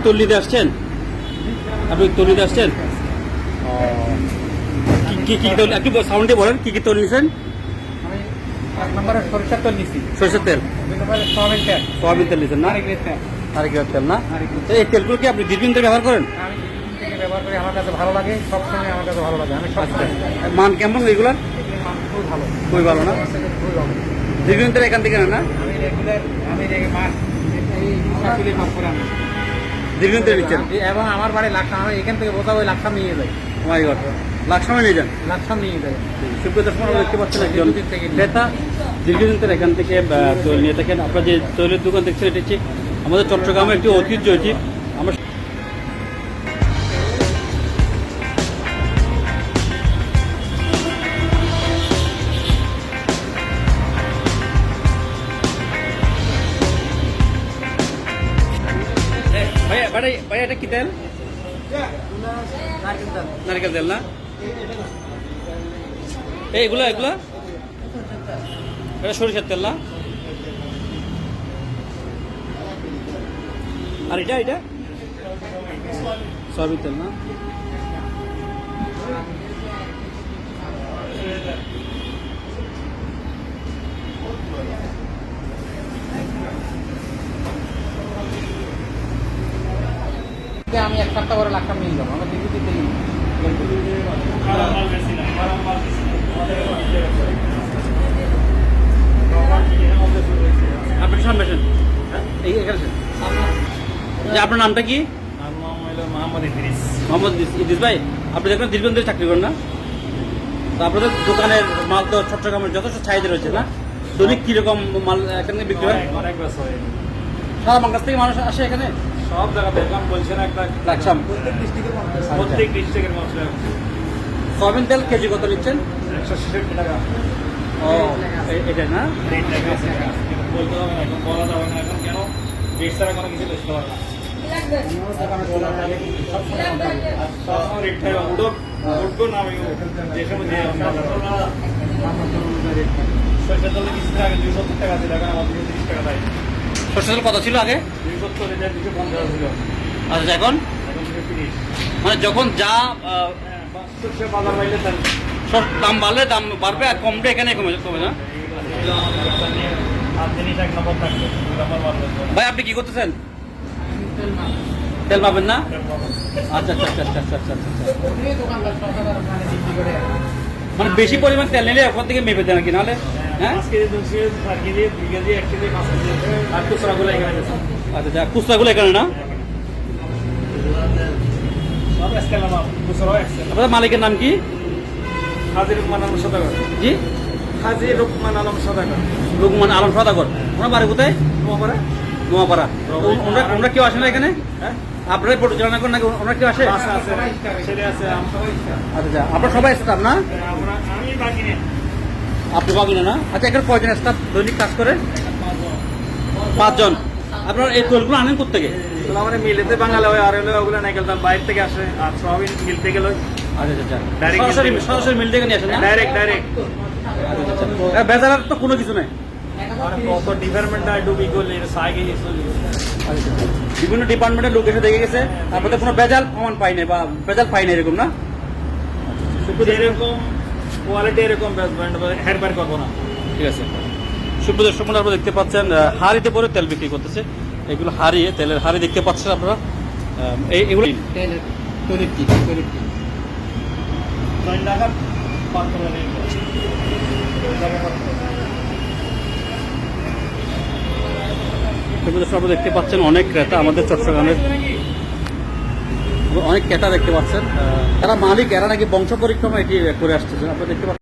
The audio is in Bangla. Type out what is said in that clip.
তোল নিতে আসছেন? আপনি তোল নিতে আসছেন? কি কি তোল একটু সাউন্ডে বলেন, কি কি তোল নিছেন? আমি 1 নম্বরে সরিষার তেল নিছি, সরষের তেল, 2 নম্বরে সয়াবিন তেল, সয়াবিন তেল নিছেন না? নারিকেলের তেল না? তো এই তেলগুলো কি আপনি দীর্ঘদিন ধরে ব্যবহার করেন? আমি কিছুদিন থেকে ব্যবহার করি, আমার কাছে ভালো লাগে, সবসময় আমার কাছে ভালো লাগে। আমি সব মান কেমন এগুলার? মান খুবই ভালো, খুবই ভালো না? খুবই ভালো। দীর্ঘদিন ধরে এখান থেকে নেন না? আমি রেগুলার, আমি মাছ এই সাকিলে মাছ করে আনি দীর্ঘদিন ধরে নিচ্ছেন? এবং আমার বাড়ি লাকসাম, আমি এখান থেকে বোঝা ওই লাকসাম নিয়ে যাই, মাই গড, লাখ সময় নিয়ে যান? লাকসাম নিয়ে যাই। সুপ্রিয় দর্শক, আমরা দেখতে পাচ্ছেন একজন ক্রেতা দীর্ঘদিন ধরে এখান থেকে তৈল নিয়ে থাকেন। আপনার যে তৈলের দোকান দেখছেন, এটি হচ্ছে আমাদের চট্টগ্রামের একটি ঐতিহ্য। এটি আমরা ভাইয়া ভাইয়া এটা কি তেল? নারকেল তেল না? এগুলা এগুলা এটা সরিষার তেল না? আর এটা এটা সয়াবিন তেল না? আমি এক সপ্তাহ পরে লাকসাম নিয়ে যাবো, আমার দিদি দিতে আপনি সামনে আসেন, এই এখানে আসেন। যে আপনার নামটা কি? মোহাম্মদ ইদ্রিস ভাই, আপনি দেখবেন দীর্ঘদিন ধরে চাকরি করেন না? তো আপনাদের দোকানের মাল তো চট্টগ্রামের যথেষ্ট চাহিদা রয়েছে না? দৈনিক কিরকম মাল এখানে বিক্রি হয়? সারা বাংলাদেশ থেকে মানুষ আসে এখানে? সব জায়গাতে এখন বলছেন একটা লাকসাম প্রত্যেক ডিস্ট্রিক্টের মানুষ সয়াবিন তেল কেজি কত নিচ্ছেন? 166 টাকা ও এটা না? রেট টাকা বলতে হবে না, এখন বলা যাবে না এখন, কেন রেট ছাড়া কোনো কিছু বেচতে পারে না। সব রেট থাকে উঠবো না, আমি যে সময় যে সরষের তেলে কিছু আগে 270 টাকা ছিল, এখন আমার 230 টাকা দেয়। সরষের তেল কত ছিল আগে? 270 এটা 250 ছিল, আচ্ছা, এখন এখন 230। মানে যখন যা সরষের বাজার বাইলে তেল সব দাম বাড়লে দাম বাড়বে, আর কমবে এখানে কমে কমে না? আর জিনিস এক নম্বর থাকবে, 2 নম্বর বাড়বে। ভাই আপনি কি করতেছেন? তেল পাবেন না? আচ্ছা আচ্ছা আচ্ছা আচ্ছা আচ্ছা আচ্ছা আচ্ছা। দোকানদার সরকার ওখানে বিক্রি করে। মানে বেশি পরিমাণ তেল নিলে ওখান থেকে মেপে দেয় নাকি, নাহলে? হ্যাঁ, 5 KG 2 KG 4 KG 2 KG 1 KG 5 KG আর খুচরাগুলো এখানে গেছে। আচ্ছা আচ্ছা, খুচরাগুলো এখানে না? সব স্কেল আমার খুচরা এক্সেল। আপনাদের মালিকের নাম কি? হাজির রুকমান আলম সদাগর। জি, হাজির রুকমান আলম সদাগর। লোকমান আলম সদাগর। ওনার বাড়ি কোথায়? তোমার নোয়াপাড়া। ওনারা কেউ আসে না এখানে? হ্যাঁ আপনারাই পরিচালনা করেন নাকি ওনারা কেউ আসে? আছে আছে ছেলে আছে আচ্ছা আচ্ছা, আপনারা সবাই স্টাফ না? আমরা আমি বাকি নেই। আপনি বাগিনা না? আচ্ছা, এখানে কয়জন স্টাফ দৈনিক কাজ করে? 5 জন। আপনারা এই তোলগুলো আনেন কোথেকে? তো আমাদের মিলেতে বাঙালি হয়, আর হলো ওগুলো নাই গেলাম বাইরে থেকে আসে, আর সবই মিলতে গেল আচ্ছা আচ্ছা, Direct সরাসরি মিল থেকে। সরাসরি মিল থেকে নিয়ে আসেন না? ডাইরেক্ট বেজারার তো কোনো কিছু নেই। আর কত ডিপার্টমেন্ট আর ডুবি করলে সাইকে বিভিন্ন ডিপার্টমেন্টের লোক এসে দেখে গেছে, আপনাদের কোনো বেজাল প্রমাণ পাই নাই বা বেজাল পাই নাই এরকম না? এরকম কোয়ালিটি এরকম বেসমেন্ট হেরবার করবো না। ঠিক আছে। সুপ্রিয় দর্শক বন্ধুরা, আপনারা দেখতে পাচ্ছেন হাঁড়িতে পরে তেল বিক্রি করতেছে। এগুলো হাঁড়ি, তেলের হাঁড়ি দেখতে পাচ্ছেন আপনারা। এগুলো তেলের তৈরির কি? 9 টাকা 5 টাকা রেট। সুপ্রিয় দর্শক, আপনারা দেখতে পাচ্ছেন অনেক ক্রেতা আমাদের চট্টগ্রামের, অনেক ক্রেতা দেখতে পাচ্ছেন। এরা মালিক, এরা নাকি বংশ পরিক্রমা এটি করে আসতেছেন। আপনারা দেখতে পাচ্ছেন।